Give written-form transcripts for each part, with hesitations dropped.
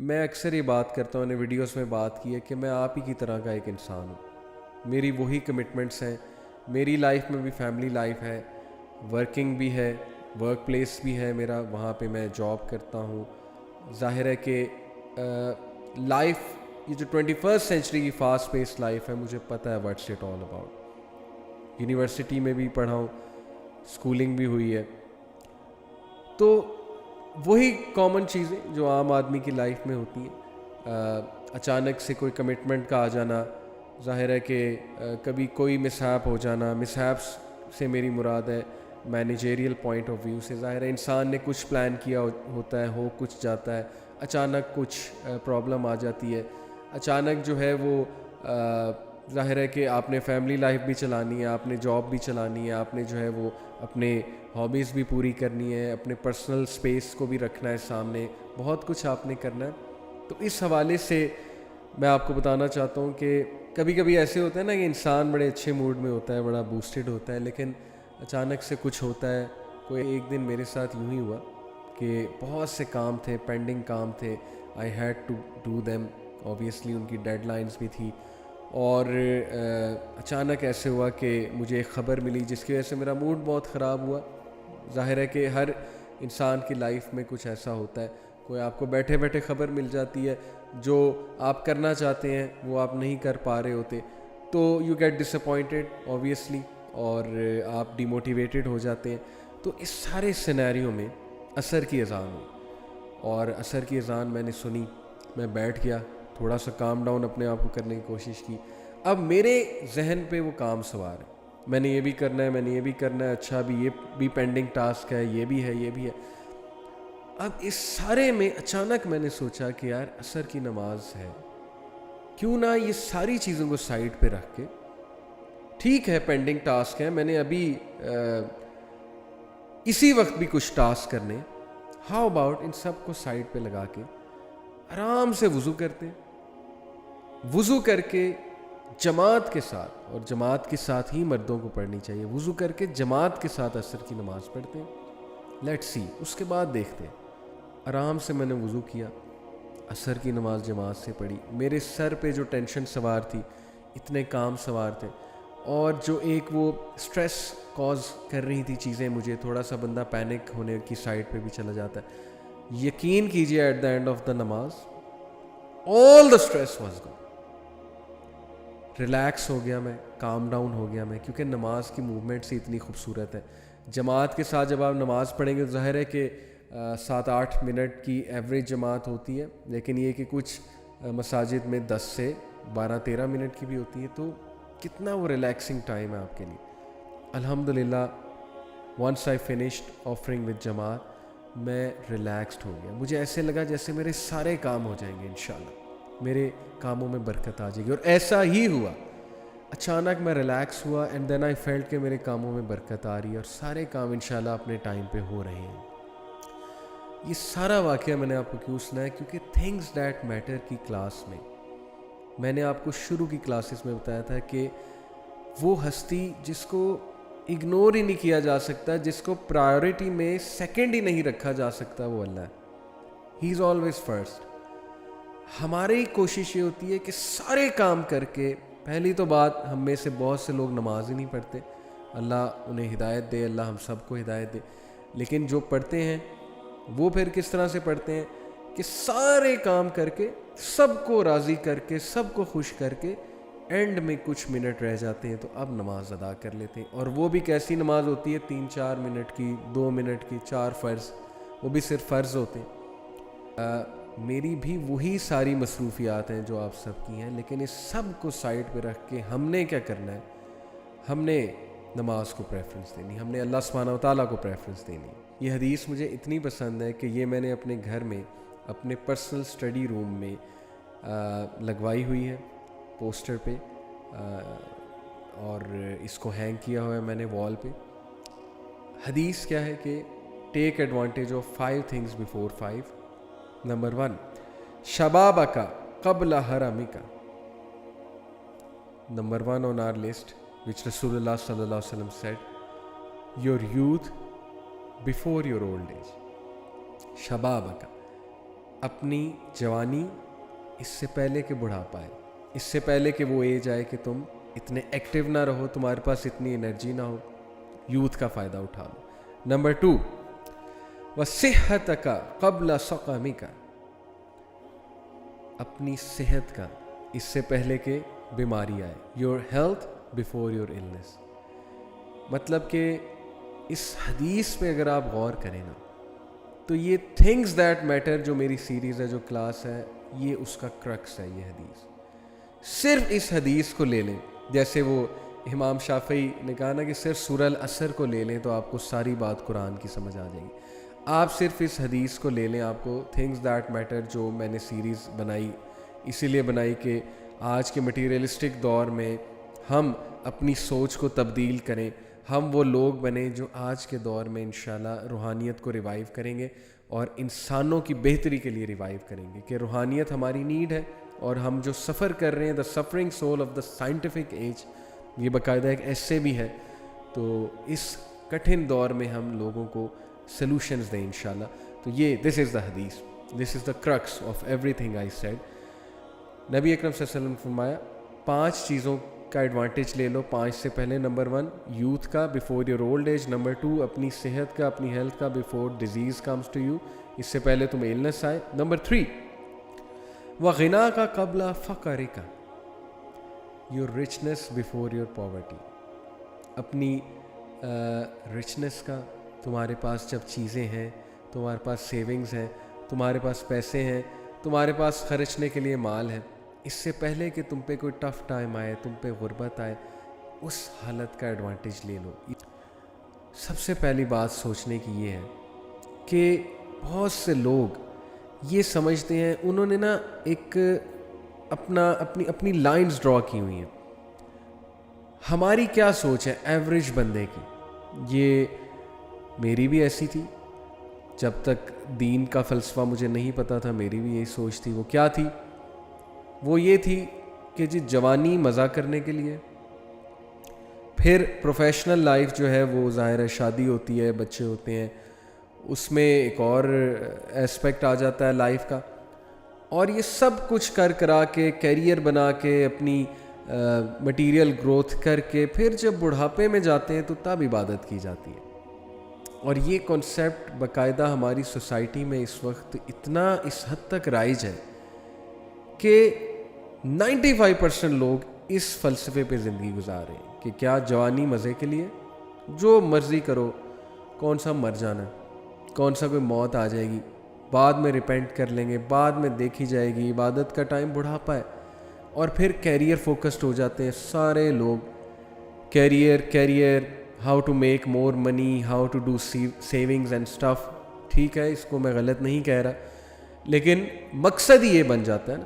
میں اکثر یہ بات کرتا ہوں, نے ویڈیوز میں بات کی ہے کہ میں آپ ہی کی طرح کا ایک انسان ہوں. میری وہی کمٹمنٹس ہیں. میری لائف میں بھی فیملی لائف ہے, ورکنگ بھی ہے, ورک پلیس بھی ہے میرا, وہاں پہ میں جاب کرتا ہوں. ظاہر ہے کہ لائف, یہ جو 21st سینچری کی فاسٹ پیس لائف ہے, مجھے پتہ ہے what's it all about. University میں بھی پڑھا ہوں, اسکولنگ بھی ہوئی ہے, تو وہی کامن چیزیں جو عام آدمی کی لائف میں ہوتی ہیں. اچانک سے کوئی کمٹمنٹ کا آ جانا, ظاہر ہے کہ کبھی کوئی مسہیپ ہو جانا. مسہیپس سے میری مراد ہے مینیجریل پوائنٹ آف ویو سے. ظاہر ہے انسان نے کچھ پلان کیا ہوتا ہے, ہو کچھ جاتا ہے, اچانک کچھ پرابلم آ جاتی ہے. اچانک جو ہے وہ ظاہر ہے کہ آپ نے فیملی لائف بھی چلانی ہے, آپ نے جاب بھی چلانی ہے, آپ نے جو ہے وہ اپنے ہابیز بھی پوری کرنی ہے, اپنے پرسنل سپیس کو بھی رکھنا ہے سامنے, بہت کچھ آپ نے کرنا ہے. تو اس حوالے سے میں آپ کو بتانا چاہتا ہوں کہ کبھی کبھی ایسے ہوتا ہے نا کہ انسان بڑے اچھے موڈ میں ہوتا ہے, بڑا بوسٹڈ ہوتا ہے, لیکن اچانک سے کچھ ہوتا ہے. کوئی ایک دن میرے ساتھ یوں ہی ہوا کہ بہت سے کام تھے, پینڈنگ کام تھے, I had to do them, obviously ان کی ڈیڈ لائنس بھی تھی. اور اچانک ایسے ہوا کہ مجھے ایک خبر ملی جس کی وجہ سے میرا موڈ بہت خراب ہوا. ظاہر ہے کہ ہر انسان کی لائف میں کچھ ایسا ہوتا ہے, کوئی آپ کو بیٹھے بیٹھے خبر مل جاتی ہے, جو آپ کرنا چاہتے ہیں وہ آپ نہیں کر پا رہے ہوتے, تو you get disappointed obviously, اور آپ ڈی موٹیویٹڈ ہو جاتے ہیں. تو اس سارے سینیریو میں عصر کی اذان ہوئی, اور عصر کی اذان میں نے سنی, میں بیٹھ گیا, تھوڑا سا کام ڈاؤن اپنے آپ کو کرنے کی کوشش کی. اب میرے ذہن پہ وہ کام سوار ہے, میں نے یہ بھی کرنا ہے, میں نے یہ بھی کرنا ہے, اچھا ابھی یہ بھی پینڈنگ ٹاسک ہے, یہ بھی ہے, یہ بھی ہے. اب اس سارے میں اچانک میں نے سوچا کہ یار عصر کی نماز ہے, کیوں نہ یہ ساری چیزوں کو سائڈ پہ رکھ کے, ٹھیک ہے پینڈنگ ٹاسک ہے, میں نے ابھی اسی وقت بھی کچھ ٹاسک کرنے, ہاؤ اباؤٹ ان سب کو سائڈ پہ لگا کے آرام سے وضو کرتے ہیں, وضو کر کے جماعت کے ساتھ, اور جماعت کے ساتھ ہی مردوں کو پڑھنی چاہیے, وضو کر کے جماعت کے ساتھ عصر کی نماز پڑھتے ہیں. لیٹس سی, اس کے بعد دیکھتے ہیں. آرام سے میں نے وضو کیا, عصر کی نماز جماعت سے پڑھی. میرے سر پہ جو ٹینشن سوار تھی, اتنے کام سوار تھے, اور جو ایک وہ سٹریس کاز کر رہی تھی چیزیں مجھے, تھوڑا سا بندہ پینک ہونے کی سائڈ پہ بھی چلا جاتا ہے. یقین کیجئے at the end of the نماز all the stress was gone. Relax ہو گیا میں, کام ڈاؤن ہو گیا میں, کیونکہ نماز کی موومنٹس ہی اتنی خوبصورت ہے. جماعت کے ساتھ جب آپ نماز پڑھیں گے تو ظاہر ہے کہ 7-8 منٹ کی ایوریج جماعت ہوتی ہے, لیکن یہ کہ کچھ مساجد میں 10 سے 12-13 منٹ کی بھی ہوتی ہے, تو کتنا وہ ریلیکسنگ ٹائم ہے آپ کے لیے. الحمدللہ once I finished offering with جماعت, میں ریلیکسڈ ہو گیا. مجھے ایسے لگا جیسے میرے سارے کام ہو جائیں گے انشاءاللہ, میرے کاموں میں برکت آ جائے گی, اور ایسا ہی ہوا. اچانک میں ریلیکس ہوا, اینڈ دین آئی فیلٹ کہ میرے کاموں میں برکت آ رہی ہے, اور سارے کام انشاءاللہ اپنے ٹائم پہ ہو رہے ہیں. یہ سارا واقعہ میں نے آپ کو کیوں سنایا, کیونکہ تھنگز دیٹ میٹر کی کلاس میں نے آپ کو شروع کی کلاسز میں بتایا تھا کہ وہ ہستی جس کو اگنور ہی نہیں کیا جا سکتا, جس کو پرائیورٹی میں سیکنڈ ہی نہیں رکھا جا سکتا, وہ اللہ ہے. ہی از آلویز فرسٹ. ہماری کوشش یہ ہوتی ہے کہ سارے کام کر کے, پہلی تو بات ہم میں سے بہت سے لوگ نماز ہی نہیں پڑھتے, اللہ انہیں ہدایت دے, اللہ ہم سب کو ہدایت دے. لیکن جو پڑھتے ہیں وہ پھر کس طرح سے پڑھتے ہیں کہ سارے کام کر کے, سب کو راضی کر کے, سب کو خوش کر کے, اینڈ میں کچھ منٹ رہ جاتے ہیں تو اب نماز ادا کر لیتے ہیں. اور وہ بھی کیسی نماز ہوتی ہے, 3-4 منٹ کی, 2 منٹ کی, 4 فرض, وہ بھی صرف فرض ہوتے ہیں. میری بھی وہی ساری مصروفیات ہیں جو آپ سب کی ہیں, لیکن اس سب کو سائڈ پہ رکھ کے ہم نے کیا کرنا ہے, ہم نے نماز کو پریفرنس دینی, ہم نے اللہ سبحانہ و تعالیٰ کو پریفرنس دینی. یہ حدیث مجھے اتنی پسند ہے کہ یہ میں نے اپنے گھر میں, اپنے پرسنل اسٹڈی روم میں لگوائی ہوئی ہے پوسٹر پہ, اور اس کو ہینگ کیا ہوا ہے میں نے وال پہ. حدیث کیا ہے کہ take advantage of 5 things before 5. نمبر 1, شبابک قبل حرمک. نمبر 1 on our list, which رسول اللہ صلی اللہ علیہ وسلم said, your youth before your old age. شبابک, اپنی جوانی اس سے پہلے کہ بڑھاپا آئے, اس سے پہلے کہ وہ ایج آئے کہ تم اتنے ایکٹیو نہ رہو, تمہارے پاس اتنی انرجی نہ ہو, یوتھ کا فائدہ اٹھا لو. نمبر 2, وصحتک قبل سقمک, اپنی صحت کا اس سے پہلے کہ بیماری آئے. Your health before your illness. مطلب کہ اس حدیث پہ اگر آپ غور کریں نا تو یہ تھنگز دیٹ میٹر جو میری سیریز ہے, جو کلاس ہے, یہ اس کا کرکس ہے. یہ حدیث صرف اس حدیث کو لے لیں, جیسے وہ امام شافعی نے کہا نا کہ صرف سورہ العصر کو لے لیں تو آپ کو ساری بات قرآن کی سمجھ آ جائے گی. آپ صرف اس حدیث کو لے لیں, آپ کو تھنگز دیٹ میٹر جو میں نے سیریز بنائی اسی لیے بنائی کہ آج کے مٹیریلسٹک دور میں ہم اپنی سوچ کو تبدیل کریں, ہم وہ لوگ بنیں جو آج کے دور میں انشاءاللہ روحانیت کو ریوائیو کریں گے اور انسانوں کی بہتری کے لیے ریوائیو کریں گے کہ روحانیت ہماری نیڈ ہے. اور ہم جو سفر کر رہے ہیں, the suffering soul of the scientific age, یہ باقاعدہ ایک ایسے بھی ہے. تو اس کٹھن دور میں ہم لوگوں کو سلوشنز دیں انشاءاللہ. تو یہ دس از دا حدیث, this is the crux of everything I said. نبی اکرم صلی اللہ علیہ وسلم نے فرمایا 5 چیزوں کا ایڈوانٹیج لے لو. 5 سے پہلے نمبر 1 یوتھ کا بیفور یور اولڈ ایج. نمبر 2 اپنی صحت کا, اپنی ہیلتھ کا before disease comes to you, اس سے پہلے تمہیں ایلنس آئے. نمبر 3 وغنا کا قبل فقر کا, یور رچنس بیفور یور پاورٹی. اپنی رچنس کا, تمہارے پاس جب چیزیں ہیں, تمہارے پاس سیونگز ہیں, تمہارے پاس پیسے ہیں, تمہارے پاس خرچنے کے لیے مال ہے, اس سے پہلے کہ تم پہ کوئی ٹف ٹائم آئے, تم پہ غربت آئے, اس حالت کا ایڈوانٹیج لے لو. سب سے پہلی بات سوچنے کی یہ ہے کہ بہت سے لوگ یہ سمجھتے ہیں, انہوں نے نا ایک اپنی لائنز ڈرا کی ہوئی ہیں. ہماری کیا سوچ ہے ایوریج بندے کی, یہ میری بھی ایسی تھی. جب تک دین کا فلسفہ مجھے نہیں پتا تھا میری بھی یہی سوچ تھی. وہ کیا تھی؟ وہ یہ تھی کہ جی جوانی مزہ کرنے کے لیے, پھر پروفیشنل لائف جو ہے وہ ظاہر ہے شادی ہوتی ہے, بچے ہوتے ہیں, اس میں ایک اور ایسپیکٹ آ جاتا ہے لائف کا, اور یہ سب کچھ کرا کے کیریئر بنا کے اپنی مٹیریل گروتھ کر کے پھر جب بڑھاپے میں جاتے ہیں تو تب عبادت کی جاتی ہے. اور یہ کنسیپٹ باقاعدہ ہماری سوسائٹی میں اس وقت اتنا اس حد تک رائج ہے کہ 95% لوگ اس فلسفے پہ زندگی گزار رہے ہیں کہ کیا جوانی مزے کے لیے, جو مرضی کرو, کون سا مر جانا, کون سا کوئی موت آ جائے گی, بعد میں ریپینٹ کر لیں گے, بعد میں دیکھی جائے گی, عبادت کا ٹائم بڑھاپا ہے. اور پھر کیریئر فوکسڈ ہو جاتے ہیں سارے لوگ. Career how to make more money, how to do savings and stuff. ٹھیک ہے, اس کو میں غلط نہیں کہہ رہا, لیکن مقصد ہی یہ بن جاتا ہے نا.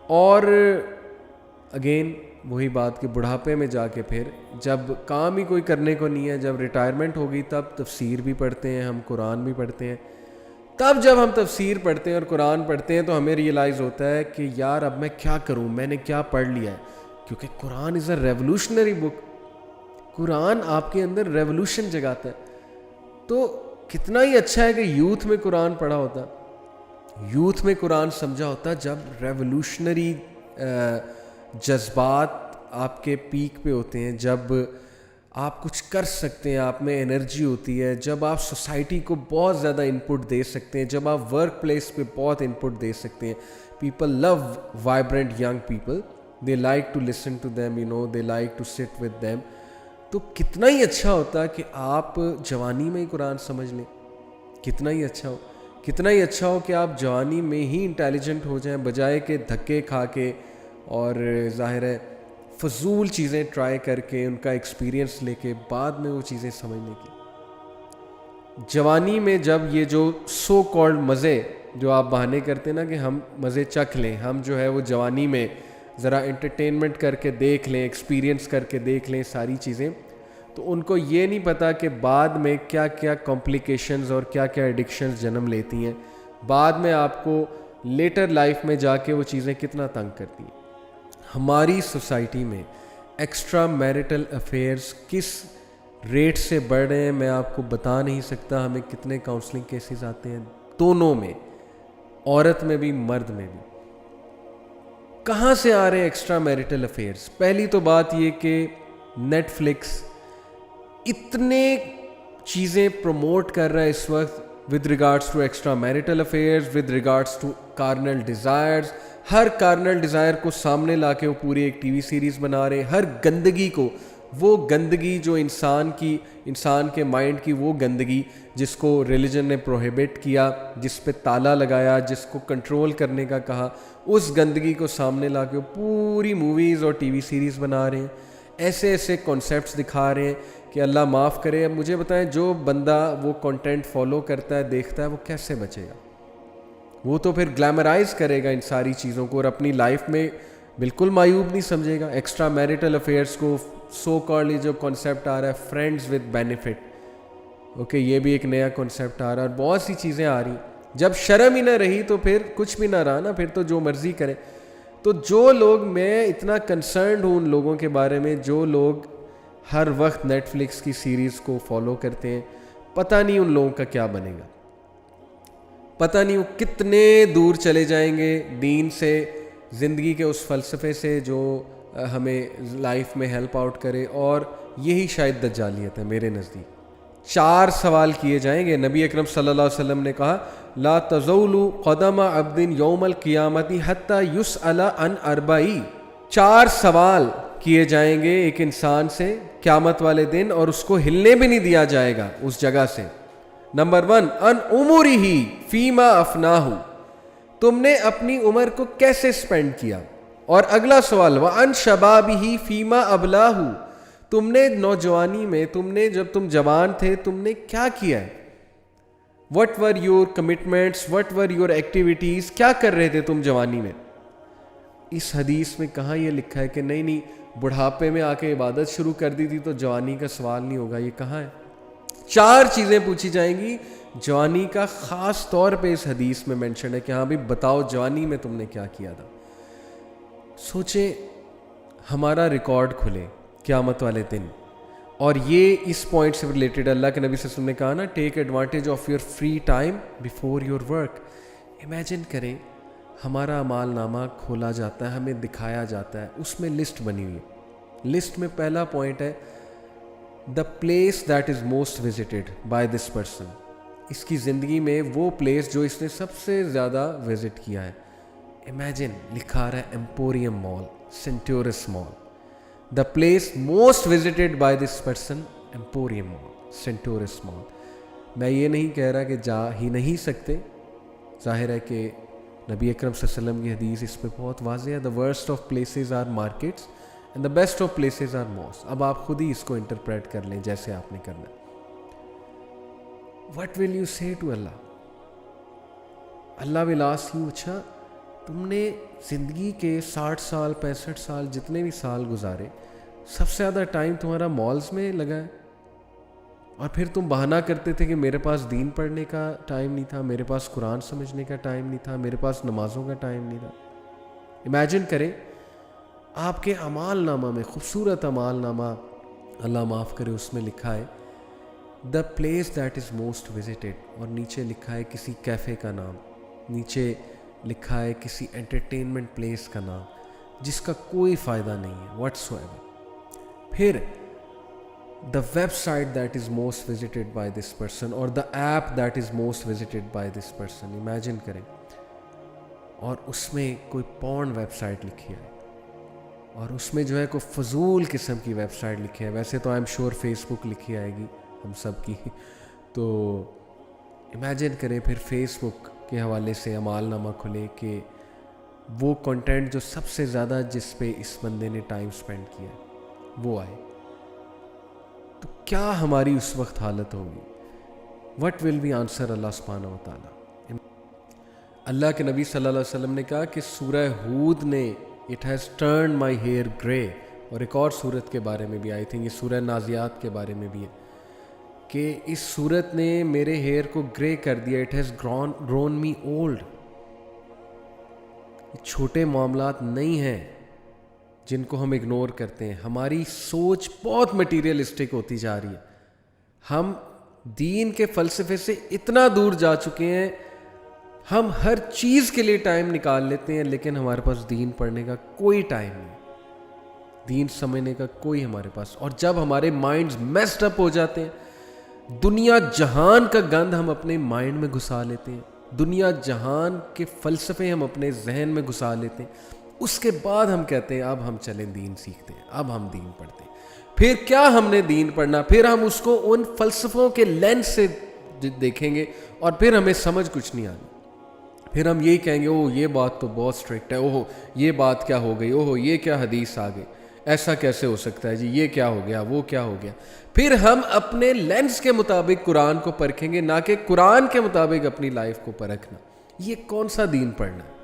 اور اگین وہی بات کہ بڑھاپے میں جا کے پھر جب کام ہی کوئی کرنے کو نہیں ہے, جب ریٹائرمنٹ ہوگی تب تفسیر بھی پڑھتے ہیں ہم, قرآن بھی پڑھتے ہیں. تب جب ہم تفسیر پڑھتے ہیں اور قرآن پڑھتے ہیں تو ہمیں ریئلائز ہوتا ہے کہ یار اب میں کیا کروں, میں نے کیا پڑھ لیا ہے. کیونکہ قرآن از اے ریولوشنری بک, قرآن آپ کے اندر ریولوشن جگاتا ہے. تو کتنا ہی اچھا ہے کہ یوتھ میں قرآن پڑھا ہوتا, یوتھ میں قرآن سمجھا ہوتا, جب ریولوشنری جذبات آپ کے پیک پہ ہوتے ہیں, جب آپ کچھ کر سکتے ہیں, آپ میں انرجی ہوتی ہے, جب آپ سوسائٹی کو بہت زیادہ انپٹ دے سکتے ہیں, جب آپ ورک پلیس پہ بہت انپٹ دے سکتے ہیں. People love vibrant young people, they like to listen to them, you know, they like to sit with them. تو کتنا ہی اچھا ہوتا کہ آپ جوانی میں ہی قرآن سمجھ لیں, کتنا ہی اچھا ہو, کتنا ہی اچھا ہو کہ آپ جوانی میں ہی انٹیلیجنٹ ہو جائیں, بجائے کہ دھکے کھا کے اور ظاہر ہے فضول چیزیں ٹرائی کر کے ان کا ایکسپیرینس لے کے بعد میں وہ چیزیں سمجھنے کی. جوانی میں جب یہ جو سو کالڈ مزے جو آپ بہانے کرتے ہیں نا کہ ہم مزے چکھ لیں, ہم جو ہے وہ جوانی میں ذرا انٹرٹینمنٹ کر کے دیکھ لیں, ایکسپیرینس کر کے دیکھ لیں ساری چیزیں, تو ان کو یہ نہیں پتہ کہ بعد میں کیا کیا کمپلیکیشنز اور کیا کیا ایڈکشنز جنم لیتی ہیں, بعد میں آپ کو لیٹر لائف میں جا کے وہ چیزیں کتنا تنگ کرتی ہیں. ہماری سوسائٹی میں ایکسٹرا میریٹل افیئرس کس ریٹ سے بڑھ رہے ہیں میں آپ کو بتا نہیں سکتا. ہمیں کتنے کاؤنسلنگ کیسز آتے ہیں دونوں میں, عورت میں بھی مرد میں بھی. کہاں سے آ رہے ہیں ایکسٹرا میریٹل افیئرس؟ پہلی تو بات یہ کہ نیٹ فلکس اتنے چیزیں پروموٹ کر رہا ہے اس وقت with regards to extra marital affairs, with regards to carnal desires. ہر کارنل ڈیزائر کو سامنے لا کے وہ پوری ایک ٹی وی سیریز بنا رہے ہیں. ہر گندگی کو, وہ گندگی جو انسان کے مائنڈ کی وہ گندگی جس کو ریلیجن نے پروہیبٹ کیا, جس پہ تالا لگایا, جس کو کنٹرول کرنے کا کہا, اس گندگی کو سامنے لا کے پوری موویز اور ٹی وی سیریز بنا رہے ہیں. ایسے ایسے کانسیپٹس دکھا رہے ہیں کہ اللہ معاف کرے. اب مجھے بتائیں, جو بندہ وہ کنٹینٹ فالو کرتا ہے, دیکھتا ہے, وہ کیسے بچے گا؟ وہ تو پھر گلیمرائز کرے گا ان ساری چیزوں کو اور اپنی لائف میں بالکل معیوب نہیں سمجھے گا. ایکسٹرا میریٹل افیئرس کو سو کالڈ جو کانسیپٹ آ رہا ہے فرینڈز ود بینیفٹ, اوکے, یہ بھی ایک نیا کانسیپٹ آ رہا ہے اور بہت سی چیزیں آ رہی. جب شرم ہی نہ رہی تو پھر کچھ بھی نہ رہا نا, پھر تو جو مرضی کرے. تو جو لوگ, میں اتنا کنسرنڈ ہوں ان لوگوں کے بارے میں جو لوگ ہر وقت نیٹ فلکس کی سیریز کو فالو کرتے ہیں, پتہ نہیں ان لوگوں کا کیا بنے گا, پتہ نہیں وہ کتنے دور چلے جائیں گے دین سے, زندگی کے اس فلسفے سے جو ہمیں لائف میں ہیلپ آؤٹ کرے. اور یہی شاید دجالیت ہے میرے نزدیک. 4 سوال کیے جائیں گے. نبی اکرم صلی اللہ علیہ وسلم نے کہا لا تزول قدم عبد یوم القیامت حتی یسأل عن 4. 4 سوال کیے جائیں گے ایک انسان سے قیامت والے دن اور اس کو ہلنے بھی نہیں دیا جائے گا اس جگہ سے. نمبر 1 ان عمرہ فیما افناہ, تم نے اپنی عمر کو کیسے سپینڈ کیا. اور اگلا سوال وان شبابہ فیما ابلاہ, تم نے نوجوانی میں, تم نے جب تم جوان تھے تم نے کیا کیا ہے. What were your commitments, what were your activities, کیا کر رہے تھے تم جوانی میں. اس حدیث میں کہاں یہ لکھا ہے کہ نہیں بڑھاپے میں آ کے عبادت شروع کر دی تھی تو جوانی کا سوال نہیں ہوگا. یہ کہاں ہے؟ 4 چیزیں پوچھی جائیں گی. جوانی کا خاص طور پہ اس حدیث میں مینشن ہے کہ ہاں بھی بتاؤ جوانی میں تم نے کیا کیا تھا. سوچیں ہمارا ریکارڈ کھلے قیامت والے دن, اور یہ اس پوائنٹ سے ریلیٹڈ اللہ کے نبی صلی اللہ علیہ وسلم نے کہا نا ٹیک advantage of your free time before your work. Imagine کریں ہمارا اعمال نامہ کھولا جاتا ہے, ہمیں دکھایا جاتا ہے, اس میں لسٹ بنی ہوئی ہے. لسٹ میں پہلا پوائنٹ ہے the place that is most visited by this person. اس کی زندگی میں وہ پلیس جو اس نے سب سے زیادہ وزٹ کیا ہے. امیجن لکھا آ رہا ہے Emporium Mall, Centaurus Mall. The place most visited by this person Emporium Mall, Centaurus Mall. میں یہ نہیں کہہ رہا کہ جا ہی نہیں سکتے, ظاہر ہے کہ نبی اکرم صلی اللہ علیہ وسلم کی حدیث اس پہ بہت واضح ہے. The worst of places are markets and the best of places are mosques. اب آپ خود ہی اس کو انٹرپریٹ کر لیں جیسے آپ نے کرنا. What will you say to اللہ؟ اللہ ول آسک یو, اچھا تم نے زندگی کے 60 سال 65 سال جتنے بھی سال گزارے, سب سے زیادہ ٹائم تمہارا مالز میں لگا ہے, اور پھر تم بہانہ کرتے تھے کہ میرے پاس دین پڑھنے کا ٹائم نہیں تھا, میرے پاس قرآن سمجھنے کا ٹائم نہیں تھا, میرے پاس نمازوں کا ٹائم نہیں تھا. امیجن کریں آپ کے اعمال نامہ میں, خوبصورت اعمال نامہ اللہ معاف کرے, اس میں لکھا ہے the place that is most visited, اور نیچے لکھا ہے کسی کیفے کا نام, نیچے لکھا ہے کسی انٹرٹینمنٹ پلیس کا نام جس کا کوئی فائدہ نہیں ہے واٹس ایور. پھر the website that is most visited by this person or the app that is most visited by this person. Imagine کریں, اور اس میں کوئی پورن ویب سائٹ لکھی ہے, اور اس میں جو ہے کوئی فضول قسم کی ویب سائٹ لکھی ہے. ویسے تو I'm sure فیس بک لکھی آئے گی ہم سب کی. تو امیجن کریں پھر فیس بک کے حوالے سے اعمال نامہ کھلے کہ وہ کنٹینٹ جو سب سے زیادہ جس پہ اس بندے نے ٹائم سپینڈ کیا وہ آئے, تو کیا ہماری اس وقت حالت ہوگی؟ وٹ ول بی آنسر اللہ سبحانہ و تعالیٰ. اللہ کے نبی صلی اللہ علیہ وسلم نے کہا کہ سورہ ہود نے it has turn my hair grey, اور ایک اور سورت کے بارے میں بھی آئی تھنک یہ سورہ نازیات کے بارے میں بھی ہے کہ اس سورت نے میرے ہیئر کو گرے کر دیا. It has grown me old. چھوٹے معاملات نہیں ہیں جن کو ہم اگنور کرتے ہیں. ہماری سوچ بہت مٹیریلسٹک ہوتی جا رہی ہے. ہم دین کے فلسفے سے اتنا دور جا چکے ہیں, ہم ہر چیز کے لیے ٹائم نکال لیتے ہیں لیکن ہمارے پاس دین پڑھنے کا کوئی ٹائم نہیں, دین سمجھنے کا کوئی ہمارے پاس. اور جب ہمارے مائنڈز میسڈ اپ ہو جاتے ہیں, دنیا جہان کا گند ہم اپنے مائنڈ میں گھسا لیتے ہیں, دنیا جہان کے فلسفے ہم اپنے ذہن میں گھسا لیتے ہیں, اس کے بعد ہم کہتے ہیں اب ہم چلیں دین سیکھتے ہیں, اب ہم دین پڑھتے ہیں. پھر کیا ہم نے دین پڑھنا, پھر ہم اس کو ان فلسفوں کے لینس سے دیکھیں گے اور پھر ہمیں سمجھ کچھ نہیں آنی. پھر ہم یہی کہیں گے اوہ یہ بات تو بہت اسٹرکٹ ہے, اوہ یہ بات کیا ہو گئی, اوہ یہ کیا حدیث آ گئی, ایسا کیسے ہو سکتا ہے جی, یہ کیا ہو گیا, وہ کیا ہو گیا. پھر ہم اپنے لینس کے مطابق قرآن کو پرکھیں گے, نہ کہ قرآن کے مطابق اپنی لائف کو پرکھنا. یہ کون سا دین پڑھنا ہے؟